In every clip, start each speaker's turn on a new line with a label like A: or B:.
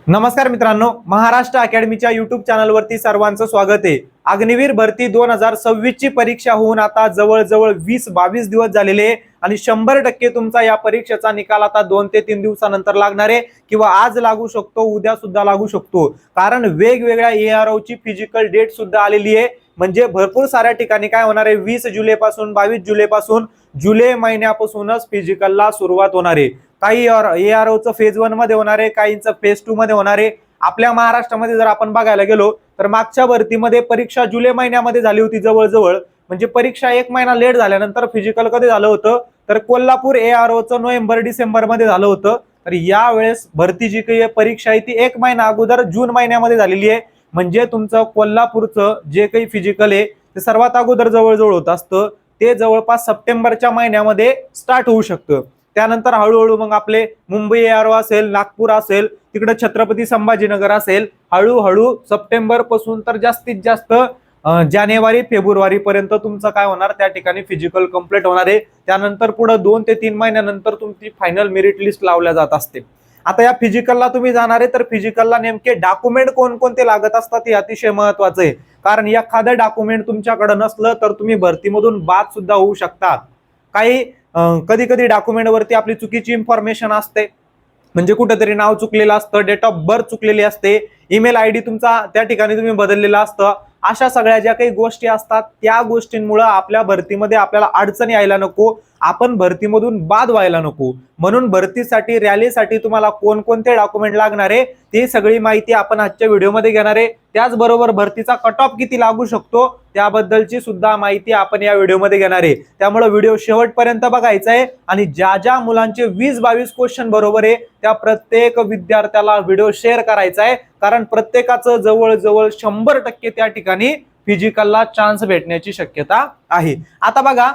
A: नमस्कार मित्रांनो, महाराष्ट्र अकॅडमीच्या युट्यूब चॅनलवरती सर्वांचं स्वागत आहे। अग्निवीर भरती 2026 ची परीक्षा होऊन आता जवळजवळ 20-22 दिवस झालेले आहे आणि 100% तुमचा या परीक्षेचा निकाल आता 2 ते 3 दिवसानंतर लागणार आहे किंवा आज लागू शकतो, उद्या सुद्धा लागू शकतो। कारण वेगवेगळ्या एआरओ ची फिजिकल डेट सुद्धा आलेली आहे। म्हणजे भरपूर साऱ्या ठिकाणी काय होणार आहे, 20 जुलै पासून 22 जुलै पासून जुलै महिन्यापासूनच फिजिकलला सुरुवात होणार आहे। काही एआरओचं फेज 1 मध्ये होणार आहे, काहींचं फेज 2 मध्ये होणार आहे। आपल्या महाराष्ट्रामध्ये जर आपण बघायला गेलो तर मागच्या भरतीमध्ये परीक्षा जुलै महिन्यामध्ये झाली होती जवळजवळ, म्हणजे परीक्षा 1 महिना लेट झाल्यानंतर फिजिकल कधी झालं होतं तर कोल्हापूर एआरओचं नोव्हेंबर डिसेंबर मध्ये झालं होतं। तर यावेळेस भरती जी काही परीक्षा आहे ती 1 महिना अगोदर जून महिन्यामध्ये झालेली आहे। म्हणजे तुमचं कोल्हापूरचं जे काही फिजिकल आहे ते सर्वात अगोदर जवळजवळ होत असतं, ते जवळपास सप्टेंबरच्या महिन्यामध्ये स्टार्ट होऊ शकतं। त्यानंतर हळूहळू मग आपले मुंबई एआरओ असेल, नागपूर असेल, तिकडे छत्रपती संभाजीनगर असेल, हळूहळू सप्टेंबर पासून तर जास्तीत जास्त जानेवारी फेब्रुवारी पर्यंत तुमचं काय होणार, त्या ठिकाणी फिजिकल कंप्लीट होणार आहे। त्यानंतर पुढे 2 ते 3 महिन्यानंतर तुमची फायनल मेरिट लिस्ट लावल्या जात असते। आता या फिजिकलला तुम्ही जाणार आहे तर फिजिकलला नेमके डॉक्युमेंट कोणकोणते लागत असतात हे अतिशय महत्त्वाचं आहे। कारण एखादं डॉक्युमेंट तुमच्याकडे नसलं तर तुम्ही भरतीमधून बाद सुद्धा होऊ शकतात। काही कधी कधी डॉक्युमेंट वरती आपली चुकीची इन्फॉर्मेशन असते, म्हणजे कुठेतरी नाव चुकलेलं असतं, डेट ऑफ बर्थ चुकलेली असते, ईमेल आयडी तुमचा त्या ठिकाणी तुम्ही बदललेला असतं। अशा सगळ्या ज्या काही गोष्टी असतात त्या गोष्टींमुळे आपल्या भरतीमध्ये आपल्याला अडचण यायला नको, आपण भरतीमधून बाद व्हायला नको। म्हणून भरतीसाठी रॅलीसाठी तुम्हाला कोणकोणते डॉक्युमेंट लागणार आहे ते सगळी माहिती आपण आजच्या व्हिडिओमध्ये घेणार आहे। त्याचबरोबर भरतीचा कट ऑफ किती लागू शकतो त्याबद्दलची सुद्धा माहिती आपण या व्हिडिओमध्ये घेणार आहे। त्यामुळे व्हिडिओ शेवटपर्यंत बघायचा आहे आणि ज्या ज्या मुलांचे 20-22 क्वेश्चन बरोबर आहे त्या प्रत्येक विद्यार्थ्याला व्हिडिओ शेअर करायचा आहे। कारण प्रत्येकाचं जवळजवळ 100% त्या ठिकाणी फिजिकलला चान्स भेटण्याची शक्यता आहे। आता बघा,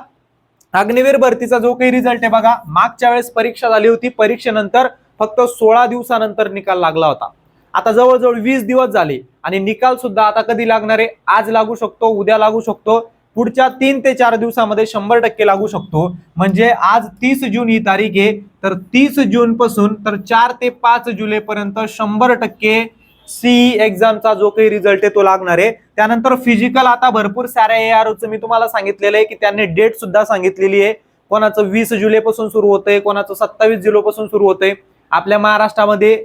A: अग्निवीर भरतीचा जो काही रिझल्ट आहे बघा, मागच्या वेळेस परीक्षा झाली होती, परीक्षेनंतर फक्त 16 दिवसानंतर निकाल लागला होता। आता जवळजवळ 20 दिवस झाले आणि निकाल सुद्धा आता कधी लागणार आहे, आज लागू शकतो, उद्या लागू शकतो, पुढच्या 3 ते 4 दिवसामध्ये 100% लागू शकतो। म्हणजे आज 30 जून ही तारीख आहे, तर 30 जून पासून तर 4 ते 5 जुलै पर्यंत 100% सीई एक्झामचा जो काही रिझल्ट आहे तो लागणार आहे। त्यानंतर फिजिकल आता भरपूर साऱ्या एआरओचं मी तुम्हाला सांगितलेलं आहे की त्यांनी डेट सुद्धा सांगितलेली आहे। कोणाचं 20 जुलै पासून सुरू होतंय, कोणाचं 27 जुलै पासून सुरू होतंय। आपल्या महाराष्ट्रामध्ये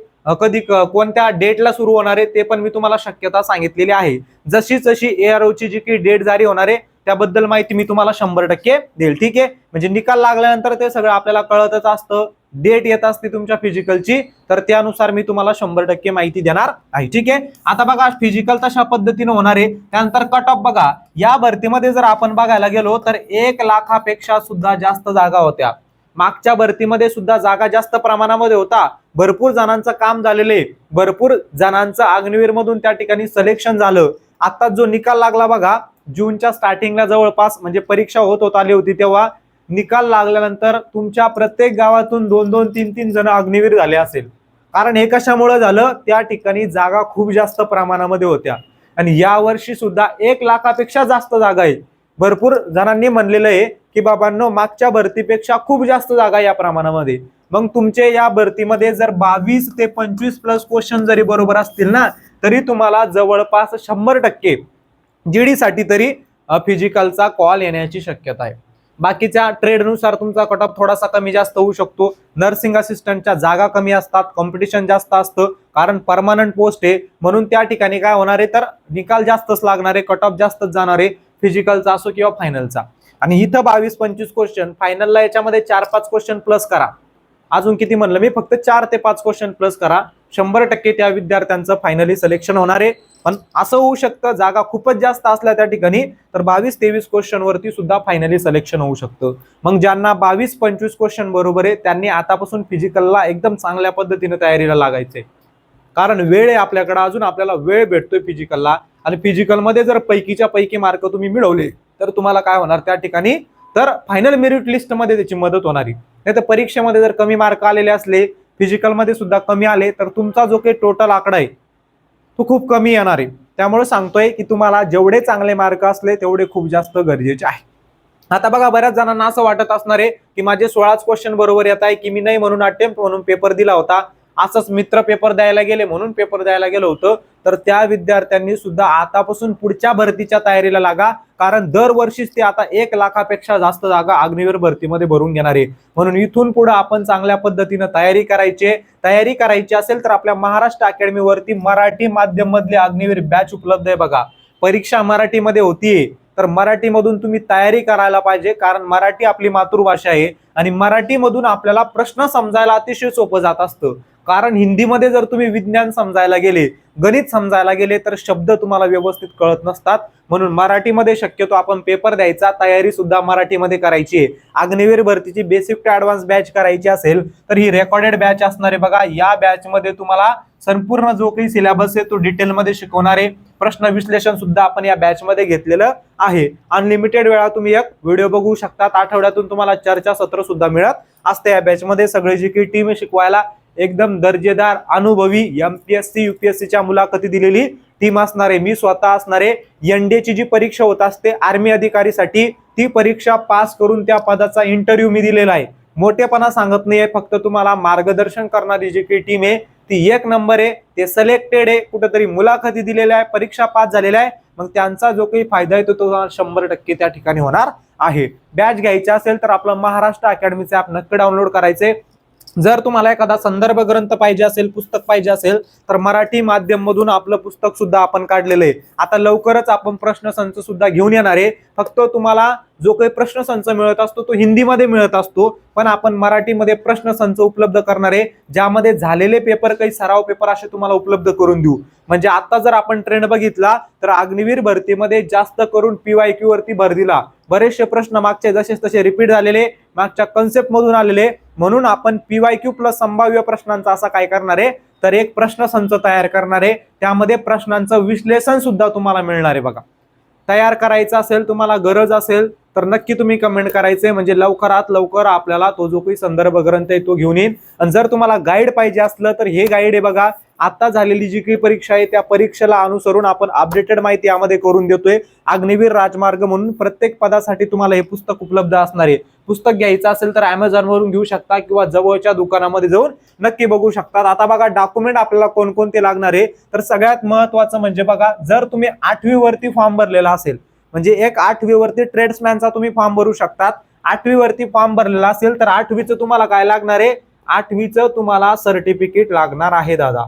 A: कधी कोणत्या डेटला सुरू होणार आहे ते पण मी तुम्हाला शक्यता सांगितलेली आहे। जशी जशी एआरओ ची जी काही डेट जारी होणार आहे त्याबद्दल माहिती मी तुम्हाला 100% देईल, ठीक आहे। म्हणजे निकाल लागल्यानंतर ते सगळं आपल्याला कळतच असतं, डेट येत असते तुमच्या फिजिकलची, तर त्यानुसार मी तुम्हाला 100% माहिती देणार आहे, ठीक आहे। आता बघा, फिजिकल तशा पद्धतीने होणार आहे। त्यानंतर कट ऑफ बघा, या भरतीमध्ये जर आपण बघायला गेलो तर 1 लाखापेक्षा सुद्धा जास्त जागा होत्या। मागच्या भरतीमध्ये सुद्धा जागा जास्त प्रमाणामध्ये होता, भरपूर जणांचं काम झालेले, भरपूर जणांचं अग्निवीर मधून त्या ठिकाणी सिलेक्शन झालं। आता जो निकाल लागला बघा, जूनच्या स्टार्टिंगला जवळपास म्हणजे परीक्षा होत आली होती तेव्हा निकाल लागल्यानंतर तुमच्या प्रत्येक गावातून 2-2, 3-3 जण अग्निवीर झाले असेल। कारण हे कशामुळे झालं, त्या ठिकाणी जागा खूप जास्त प्रमाणामध्ये होत्या आणि या वर्षी सुद्धा 1 लाखापेक्षा जास्त जागा आहे। भरपूर जणांनी म्हणलेलं आहे की बाबांनो, मागच्या भरतीपेक्षा खूप जास्त जागा या प्रमाणामध्ये। मग तुमचे या भरतीमध्ये जर 22 ते 25 प्लस क्वेश्चन जरी बरोबर असतील ना, तरी तुम्हाला जवळपास 100% जीडी साठी तरी फिजिकलचा कॉल येण्याची शक्यता आहे। बाकीच्या ट्रेडनुसार तुमचा कट ऑफ थोडासा कमी जास्त होऊ शकतो। नर्सिंग असिस्टंटच्या जागा कमी असतात, कॉम्पिटिशन जास्त असतं, कारण परमनंट पोस्ट आहे, म्हणून त्या ठिकाणी काय होणार आहे तर निकाल जास्तच लागणार आहे, कट ऑफ जास्तच जाणार आहे, फिजिकलचा असो किंवा फायनलचा। आणि इथं 22-25 क्वेश्चन, फायनलला याच्यामध्ये 4-5 क्वेश्चन प्लस करा, अजून किती म्हणलं मी, फक्त 4 ते 5 क्वेश्चन प्लस करा, 100% त्या विद्यार्थ्यांचं फायनली सिलेक्शन होणार आहे। पण असं होऊ शकतं जागा खूपच जास्त असल्या त्या ठिकाणी तर 22-23 क्वेश्चन वरती सुद्धा फायनली सिलेक्शन होऊ शकतं। मग ज्यांना 22-25 क्वेश्चन बरोबर आहे त्यांनी आतापासून फिजिकलला एकदम चांगल्या पद्धतीने तयारीला लागायचंय, कारण वेळ आहे आपल्याकडे, अजून आपल्याला वेळ भेटतोय फिजिकलला। आणि फिजिकल मध्ये जर पैकीच्या पैकी मार्क तुम्ही मिळवले तर तुम्हाला काय होणार त्या ठिकाणी, तर फायनल मेरिट लिस्ट मध्ये त्याची मदत होणारी। नाही तर परीक्षेमध्ये जर कमी मार्क आलेले असले, फिजिकल मध्ये सुद्धा कमी आले, तर तुमचा जो काही टोटल आकडा आहे तो खूप कमी येणार आहे। त्यामुळे सांगतोय की तुम्हाला जेवढे चांगले मार्क असले तेवढे खूप जास्त गरजेचे आहे। आता बघा, बऱ्याच जणांना असं वाटत असणार आहे की माझे 16च क्वेश्चन बरोबर येत आहे, की मी नाही म्हणून अटेम्प्ट म्हणून पेपर दिला होता असंच मित्र पेपर द्यायला गेले म्हणून पेपर द्यायला गेलो होतं, तर त्या विद्यार्थ्यांनी सुद्धा आतापासून पुढच्या भरतीच्या तयारीला लागा, कारण दरवर्षीच ते आता 1 लाखापेक्षा जास्त जागा अग्निवीर भरतीमध्ये भरून घेणार आहे. म्हणून इथून पुढे आपण चांगल्या पद्धतीने तयारी करायची असेल तर आपल्या महाराष्ट्र अकॅडमी वरती मराठी माध्यम मधले अग्निवीर बॅच उपलब्ध आहे बघा. परीक्षा मराठीमध्ये होतीये, तर मराठीमधून तुम्ही तयारी करायला पाहिजे, कारण मराठी आपली मातृभाषा आहे आणि मराठीमधून आपल्याला प्रश्न समजायला अतिशय सोपं जात असतं. कारण हिंदीमध्ये जर तुम्ही विज्ञान समजायला गेले, गणित समजायला गेले तर शब्द तुम्हाला व्यवस्थित कळत नसतात. म्हणून मराठीमध्ये शक्यतो आपण पेपर द्यायचा, तयारी सुद्धा मराठीमध्ये करायची आहे. अग्निवीर भरतीची बेसिक टू ऍडव्हान्स बॅच करायची असेल तर ही रेकॉर्डेड बॅच असणार आहे बघा. या बॅच मध्ये तुम्हाला संपूर्ण जो काही सिलेबस आहे तो डिटेल मध्ये शिकवणार आहे. प्रश्न विश्लेषण सुद्धा आपण या बॅच मध्ये घेतलेलं आहे. अनलिमिटेड वेळा तुम्ही एक व्हिडिओ बघू शकता. आठवड्यातून तुम्हाला चर्चा सत्र सुद्धा मिळत असते. या बॅच मध्ये सगळे जी काही टीम शिकवायला एकदम दर्जेदार अनुभवी एमपीएससी यूपीएससीच्या मुलाखती दिलेली टीम असणार आहे. मी स्वतः असणार आहे. एनडीएची जी परीक्षा होत असते आर्मी अधिकारीसाठी, ती परीक्षा पास करून त्या पदाचा इंटरव्ह्यू मी दिलेला आहे. मोठेपणा सांगत नाहीये, फक्त तुम्हाला मार्गदर्शन करणारी जी काही टीम आहे ती 1 नंबर आहे. ते सिलेक्टेड आहे, कुठेतरी मुलाखती दिलेल्या आहे, परीक्षा पास झालेल्या आहे. मग त्यांचा जो काही फायदा आहे तो 100% त्या ठिकाणी होणार आहे. बॅच घ्यायची असेल तर आपलं महाराष्ट्र अकॅडमीचे ऍप नक्की डाउनलोड करायचे. जर तुम्हाला एखादा संदर्भ ग्रंथ पाहिजे असेल, पुस्तक पाहिजे असेल तर मराठी माध्यम मधून आपलं पुस्तक सुद्धा आपण काढलेलं आहे. आता लवकरच आपण प्रश्न संच सुद्धा घेऊन येणार आहे. फक्त तुम्हाला जो काही प्रश्न संच मिळत असतो तो हिंदीमध्ये मिळत असतो, पण आपण मराठीमध्ये प्रश्न संच उपलब्ध करणार आहे, ज्यामध्ये झालेले पेपर, काही सराव पेपर असे तुम्हाला उपलब्ध करून देऊ. म्हणजे आता जर आपण ट्रेंड बघितला तर अग्निवीर भरतीमध्ये जास्त करून पीवायक्यू वरती भर दिला. बरेचसे प्रश्न मागचे जसे तसे रिपीट झालेले, मागच्या कन्सेप्ट मधून आलेले. म्हणून आपण पीवायक्यू प्लस संभाव्य प्रश्नांचा असा काय करणार आहे तर एक प्रश्न संच तयार करणार आहे. त्यामध्ये प्रश्नांचं विश्लेषण सुद्धा तुम्हाला मिळणार आहे बघा. तयार करायचं असेल, तुम्हाला गरज असेल तर नक्की तुम्ही कमेंट करायचे, म्हणजे लवकरात लवकर आपल्याला तो जो काही संदर्भ ग्रंथ आहे तो घेऊन येईल. आणि जर तुम्हाला गाईड पाहिजे असलं तर हे गाईड आहे बघा. आता झालेली जी काही परीक्षा आहे त्या परीक्षेला अनुसरून आपण अपडेटेड माहिती यामध्ये करून देतोय. अग्निवीर राजमार्ग म्हणून प्रत्येक पदासाठी तुम्हाला हे पुस्तक उपलब्ध असणार आहे. पुस्तक घ्यायचं असेल तर Amazon वरून घेऊ शकता किंवा जवळच्या दुकानामध्ये जाऊन नक्की बघू शकतात. आता बघा डॉक्युमेंट आपल्याला कोणकोणते लागणार आहे, तर सगळ्यात महत्वाचं म्हणजे बघा, जर तुम्ही 8वी वरती फॉर्म भरलेला असेल, म्हणजे एक 8वी वरती ट्रेड्समॅनचा तुम्ही फॉर्म भरू शकतात. 8वी वरती फॉर्म भरलेला असेल तर 8वीचं तुम्हाला काय लागणार आहे, 8वीचं तुम्हाला सर्टिफिकेट लागणार आहे दादा.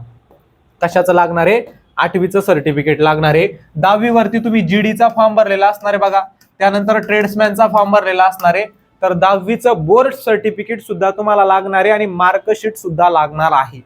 A: कशाचं लागणार आहे, 8वीचं सर्टिफिकेट लागणार आहे. 10वी वरती तुम्ही जीडीचा फॉर्म भरलेला असणार आहे बघा. त्यानंतर ट्रेड्समॅनचा फॉर्म भरलेला असणार आहे. तर 10वीचं बोर्ड सर्टिफिकेट सुद्धा तुम्हाला लागणार आहे आणि मार्कशीट सुद्धा लागणार आहे.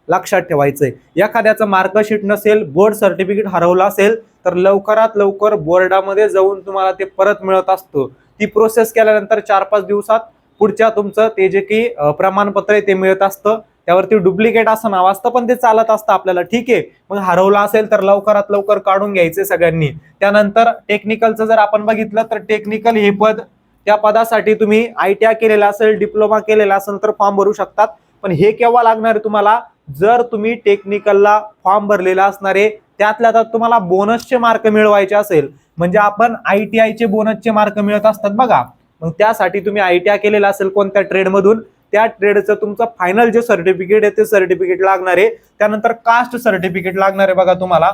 A: लक्षात ठेवायचंय, एखाद्याचं मार्कशीट नसेल, बोर्ड सर्टिफिकेट हरवलं असेल तर लवकरात लवकर बोर्डामध्ये जाऊन तुम्हाला ते परत मिळत असतं. ती प्रोसेस केल्यानंतर 4-5 दिवसात पुढच्या तुमचं ते जे काही प्रमाणपत्र आहे ते मिळत असतं. त्यावरती डुप्लिकेट असं नाव असतं, पण ते चालत असतं आपल्याला, ठीक आहे. मग हरवला असेल तर लवकरात लवकर काढून घ्यायचे सगळ्यांनी. त्यानंतर टेक्निकलचं जर आपण बघितलं तर टेक्निकल हे पद, त्या पदासाठी तुम्ही ITI केलेला असेल, डिप्लोमा केलेला असेल तर फॉर्म भरू शकतात. पण हे केव्हा लागणार आहे तुम्हाला, जर तुम्ही टेक्निकलला फॉर्म भरलेला असणार आहे, त्यातल्या त्यात तुम्हाला बोनसचे मार्क मिळवायचे असेल, म्हणजे आपण ITIचे बोनसचे मार्क मिळत असतात बघा. मग त्यासाठी तुम्ही ITI केलेला असेल कोणत्या ट्रेडमधून, त्या ट्रेडचं तुमचं फायनल जे सर्टिफिकेट आहे ते सर्टिफिकेट लागणार आहे. त्यानंतर कास्ट सर्टिफिकेट लागणार आहे बघा तुम्हाला,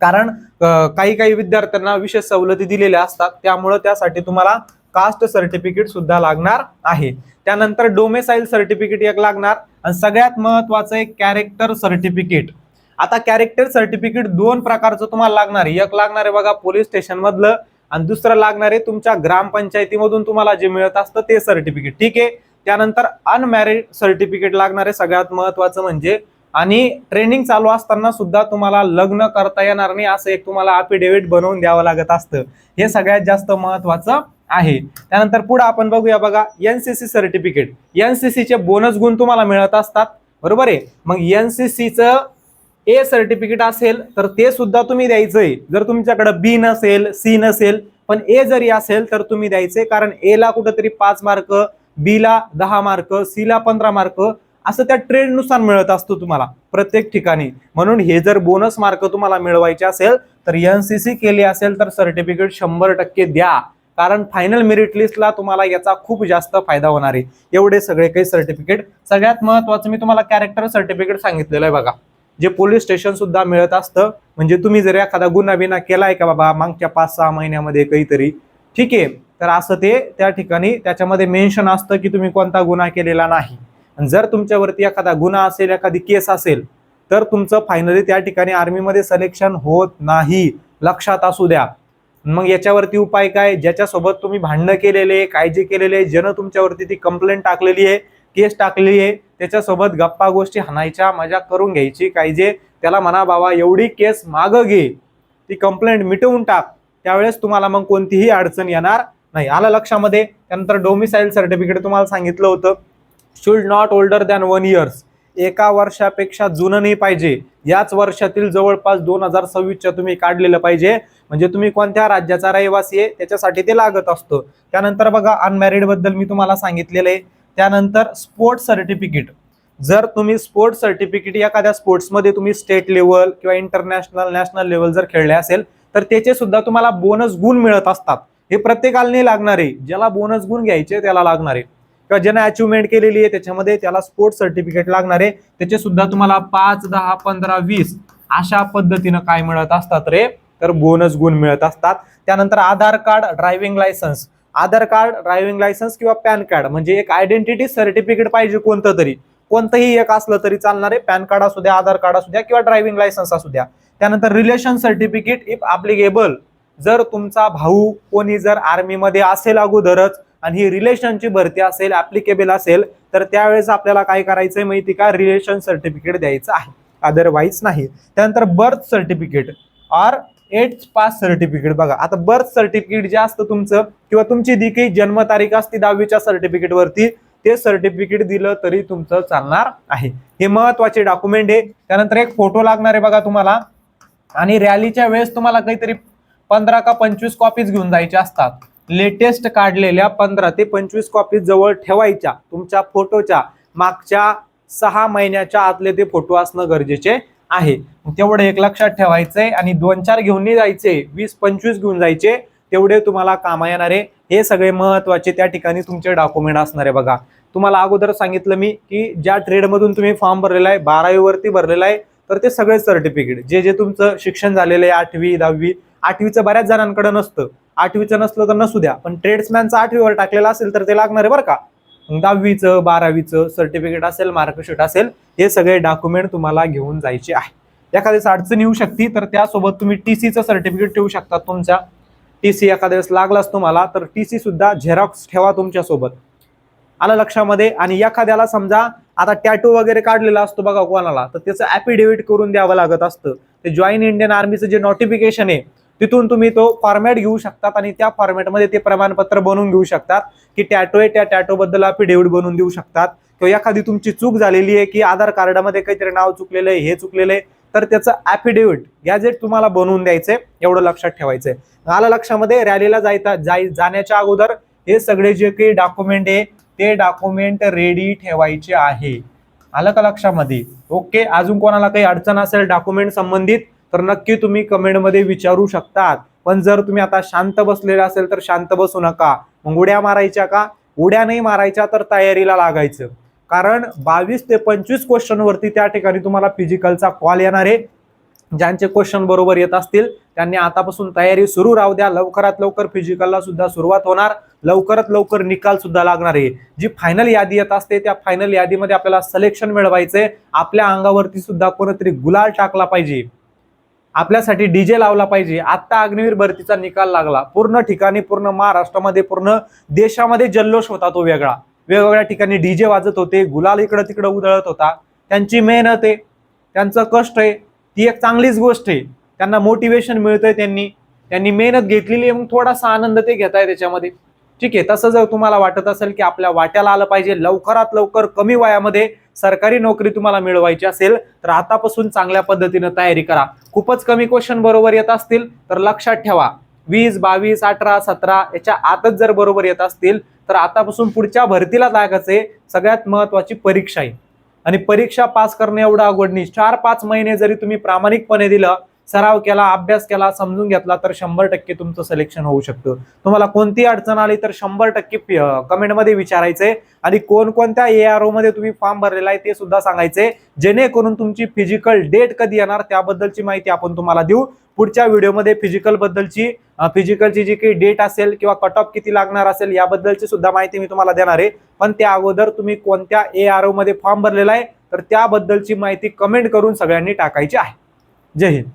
A: कारण काही विद्यार्थ्यांना विशेष सवलती दिलेल्या असतात, त्यामुळे त्यासाठी तुम्हाला कास्ट सर्टिफिकेट सुद्धा लागणार आहे. त्यानंतर डोमेसाईल सर्टिफिकेट एक लागणार आणि सगळ्यात महत्वाचं एक कॅरेक्टर सर्टिफिकेट. आता कॅरेक्टर सर्टिफिकेट 2 प्रकारचं तुम्हाला लागणार आहे. एक लागणार आहे बघा पोलीस स्टेशन मधलं आणि दुसरं लागणार आहे तुमच्या ग्रामपंचायतीमधून तुम्हाला जे मिळत असतं ते सर्टिफिकेट, ठीक आहे. त्यानंतर अनमॅरिड सर्टिफिकेट लागणार आहे सगळ्यात महत्वाचं म्हणजे. आणि ट्रेनिंग चालू असताना सुद्धा तुम्हाला लग्न करता येणार नाही असं एक तुम्हाला अफिडेव्हिट बनवून द्यावं लागत असतं. हे सगळ्यात जास्त महत्वाचं आहे. त्यानंतर पुढे आपण बघूया बघा NCC सर्टिफिकेट. NCC चे बोनस गुण तुम्हाला मिळत असतात, बरोबर आहे. मग NCCचं A सर्टिफिकेट असेल तर ते सुद्धा तुम्ही द्यायचंय. जर तुमच्याकडे B नसेल, C नसेल, पण A जरी असेल तर तुम्ही द्यायचंय, कारण A ला कुठेतरी 5 मार्क, B ला 10 मार्क, C ला 15 मार्क असं त्या ट्रेड नुसार मिळत असतो तुम्हाला प्रत्येक ठिकाणी. म्हणून हे जर बोनस मार्क तुम्हाला मिळवायचे असेल तर NCC केली असेल तर सर्टिफिकेट 100% द्या. कारण फायनल मेरिट लिस्टला तुम्हाला याचा खूप जास्त फायदा होणार आहे. एवढे सगळे काही सर्टिफिकेट. सगळ्यात महत्वाचं मी तुम्हाला कॅरेक्टर सर्टिफिकेट सांगितलेलं आहे बघा, जे पोलीस स्टेशन सुद्धा मिळत असतं. म्हणजे तुम्ही जर एखादा गुन्हा बिना केलाय का बाबा मागच्या 5-6 महिन्यामध्ये काहीतरी, ठीक आहे, तर असं ते त्या ठिकाणी त्याच्यामध्ये मेन्शन असतं की तुम्ही कोणता गुन्हा केलेला नाही. आणि जर तुमच्यावरती एखादा गुन्हा असेल, एखादी केस असेल, तर तुमचं फायनली त्या ठिकाणी आर्मीमध्ये सिलेक्शन होत नाही. लक्षात असू द्या. मग याच्यावरती उपाय काय? ज्याच्यासोबत तुम्ही भांडणं केलेले, काळजी केलेले, ज्यानं तुमच्यावरती ती कंप्लेंट टाकलेली आहे, केस टाकलेली आहे, त्याच्यासोबत गप्पा गोष्टी हाणायच्या, मजा करून घ्यायची. कायजे त्याला म्हणा बाबा एवढी केस मागं घे, ती कंप्लेंट मिटवून टाक, त्यावेळेस तुम्हाला मग कोणतीही अडचण येणार नाही. आलं लक्षामध्ये. त्यानंतर डोमिसाईल सर्टिफिकेट तुम्हाला सांगितलं होतं, should not older than 1 years, 1 वर्षापेक्षा जुनं नाही पाहिजे. याच वर्षातील जवळपास 2026च्या तुम्ही काढलेलं पाहिजे. म्हणजे तुम्ही कोणत्या राज्याचा रहिवासी आहे त्याच्यासाठी ते लागत असतं. त्यानंतर बघा अनमॅरिड बद्दल मी तुम्हाला सांगितलेलं आहे. त्यानंतर स्पोर्ट्स सर्टिफिकेट, जर तुम्ही स्पोर्ट्स सर्टिफिकेट एखाद्या स्पोर्ट्समध्ये तुम्ही स्टेट लेवल किंवा इंटरनॅशनल नॅशनल लेवल जर खेळले असेल, तर त्याचे सुद्धा तुम्हाला बोनस गुण मिळत असतात. हे प्रत्येकाला नाही लागणार आहे, ज्याला बोनस गुण घ्यायचे त्याला लागणार आहे, किंवा ज्याने अचिव्हमेंट केलेली आहे त्याच्यामध्ये त्याला स्पोर्ट्स सर्टिफिकेट लागणार आहे. त्याचे सुद्धा तुम्हाला 5, 10, 15, 20 अशा पद्धतीनं काय मिळत असतात रे, तर बोनस गुण मिळत असतात. त्यानंतर आधार कार्ड, ड्रायव्हिंग लायसन्स, आधार कार्ड, ड्रायव्हिंग लायसन्स किंवा पॅन कार्ड, म्हणजे एक आयडेंटिटी सर्टिफिकेट पाहिजे कोणतं तरी, कोणतंही एक असलं तरी चालणार आहे. पॅन कार्ड असू द्या, आधार कार्ड असू द्या किंवा ड्रायव्हिंग लायसन्स असू द्या. त्यानंतर रिलेशन सर्टिफिकेट इफ ॲप्लिकेबल, जर तुमचा भाऊ कोणी जर आर्मीमध्ये असेल अगोदरच आणि ही रिलेशनची भरती असेल, ऍप्लिकेबल असेल, तर त्यावेळेस आपल्याला काय करायचंय माहिती का, रिलेशन सर्टिफिकेट द्यायचं आहे, अदरवाईज नाही. त्यानंतर birth certificate or age pass certificate. बघा आता बर्थ सर्टिफिकेट जे असतं तुमचं किंवा तुमची जी काही जन्मतारीख असते 10वीच्या सर्टिफिकेट वरती, ते सर्टिफिकेट दिलं तरी तुमचं चालणार आहे. हे महत्वाचे डॉक्युमेंट आहे. त्यानंतर एक फोटो लागणार आहे बघा तुम्हाला, आणि रॅलीच्या वेळेस तुम्हाला काहीतरी 15 का 25 कॉपीज घेऊन जायच्या असतात. लेटेस्ट काढलेल्या 15 ते 25 कॉपीज जवळ ठेवायच्या. तुमच्या फोटोच्या मागच्या 6 महिन्याच्या आतले ते फोटो असणं गरजेचे आहे. तेवढं एक लक्षात ठेवायचंय. आणि 2-4 घेऊन नाही जायचे, 20-25 घेऊन जायचे, तेवढे तुम्हाला कामा येणार आहे. हे सगळे महत्वाचे त्या ठिकाणी तुमचे डॉक्युमेंट असणार आहे. बघा तुम्हाला अगोदर सांगितलं मी की ज्या ट्रेडमधून तुम्ही फॉर्म भरलेला आहे, 12वी वरती भरलेला आहे, तर ते सगळे सर्टिफिकेट जे जे तुमचं शिक्षण झालेलं आहे, 8वी 10वी, 8वीचं बऱ्याच जणांकडे नसतं, 8वीचं नसलं तर नसू द्या, पण ट्रेड्समॅनचं 8वीवर टाकलेलं असेल तर ते लागणार आहे बरं का. 10वीचं 12वीचं सर्टिफिकेट असेल, मार्कशीट असेल, हे सगळे डॉक्युमेंट तुम्हाला घेऊन जायचे आहे. एखादी अडचण येऊ शकते तर त्यासोबत तुम्ही TCचं सर्टिफिकेट ठेवू शकता. तुमच्या TC एखाद्या वेळेस लागलाच तुम्हाला तर TC सुद्धा झेरॉक्स ठेवा तुमच्या सोबत. आलं लक्षामध्ये. आणि एखाद्याला समजा आता टॅटू वगैरे काढलेला असतो बघा कोणाला, तर त्याचं ॲफिडेव्हिट करून द्यावं लागत असतं. ते जॉईन इंडियन आर्मीचं जे नोटिफिकेशन आहे तिथून तुम्ही तो फॉर्मॅट घेऊ शकतात आणि त्या फॉर्मॅटमध्ये ते प्रमाणपत्र बनवून घेऊ शकतात की टॅटो आहे, त्या टॅटो बद्दल ॲफिडेव्हिट बनवून देऊ शकतात. किंवा एखादी तुमची चूक झालेली आहे की आधार कार्डामध्ये काहीतरी नाव चुकलेलं आहे, हे चुकलेलं आहे, तर त्याचं ॲफिडेव्हिट गॅजेट तुम्हाला बनवून द्यायचंय. एवढं लक्षात ठेवायचंय. आलं लक्षामध्ये. रॅलीला जाण्याच्या अगोदर हे सगळे जे काही डॉक्युमेंट आहे ते डॉक्युमेंट रेडी ठेवायचे आहे. आलं का लक्षामध्ये. ओके. अजून कोणाला काही अडचण असेल डॉक्युमेंट संबंधित तर नक्की तुम्ही कमेंटमध्ये विचारू शकतात. पण जर तुम्ही आता शांत बसलेले असेल तर शांत बसू नका. मग उड्या मारायच्या का? उड्या नाही मारायच्या, तर तयारीला लागायचं. कारण 22 ते 25 क्वेश्चन वरती त्या ठिकाणी तुम्हाला फिजिकलचा कॉल येणार आहे. ज्यांचे क्वेश्चन बरोबर येत असतील त्यांनी आतापासून तयारी सुरू राहू द्या. लवकरात लवकर फिजिकलला सुद्धा सुरुवात होणार, लवकरात लवकर निकाल सुद्धा लागणार आहे. जी फायनल यादी येत असते त्या फायनल यादीमध्ये आपल्याला सिलेक्शन मिळवायचंय. आपल्या अंगावरती सुद्धा कोणतरी गुलाल टाकला पाहिजे, आपल्यासाठी डीजे लावला पाहिजे. आता अग्निवीर भरतीचा निकाल लागला, पूर्ण ठिकाणी, पूर्ण महाराष्ट्रामध्ये, पूर्ण देशामध्ये जल्लोष होता तो वेगळा. वेगवेगळ्या ठिकाणी डीजे वाजत होते, गुलाल इकडं तिकडं उधळत होता. त्यांची मेहनत आहे, त्यांचं कष्ट आहे, ती एक चांगलीच गोष्ट आहे. त्यांना मोटिवेशन मिळतंय, त्यांनी मेहनत घेतलेली आहे, मग थोडासा आनंद ते घेताय त्याच्यामध्ये. ठीक आहे. तसं जर तुम्हाला वाटत असेल की आपल्या वाट्याला आलं पाहिजे, लवकरात लवकर कमी वयामध्ये सरकारी नोकरी तुम्हाला मिळवायची असेल तर आतापासून चांगल्या पद्धतीने तयारी करा. खूपच कमी क्वेश्चन बरोबर येत असतील तर लक्षात ठेवा 20, 22, 18, 17 याच्या आतच जर बरोबर येत असतील तर आतापासून पुढच्या भरतीला लागायचे. सगळ्यात महत्वाची परीक्षा आहे आणि परीक्षा पास करणे एवढं अवघड नाही. 4-5 महिने जरी तुम्ही प्रामाणिकपणे दिलं सराव केला, अभ्यास केला, समजून घेतला तर 100% तुमचं सिलेक्शन होऊ शकतं. तुम्हाला कोणती अडचण आली तर 100% कमेंटमध्ये विचारायचंय आणि कोणकोणत्या ARO मध्ये तुम्ही फॉर्म भरलेला आहे ते सुद्धा सांगायचंय, जेणेकरून तुमची फिजिकल डेट कधी येणार त्याबद्दलची माहिती आपण तुम्हाला देऊ. पुढच्या व्हिडिओमध्ये फिजिकलची जी काही डेट असेल किंवा कट ऑफ किती लागणार असेल याबद्दलची सुद्धा माहिती मी तुम्हाला देणार आहे. पण त्या अगोदर तुम्ही कोणत्या ARO मध्ये फॉर्म भरलेला आहे तर त्याबद्दलची माहिती कमेंट करून सगळ्यांनी टाकायची आहे. जय हिंद.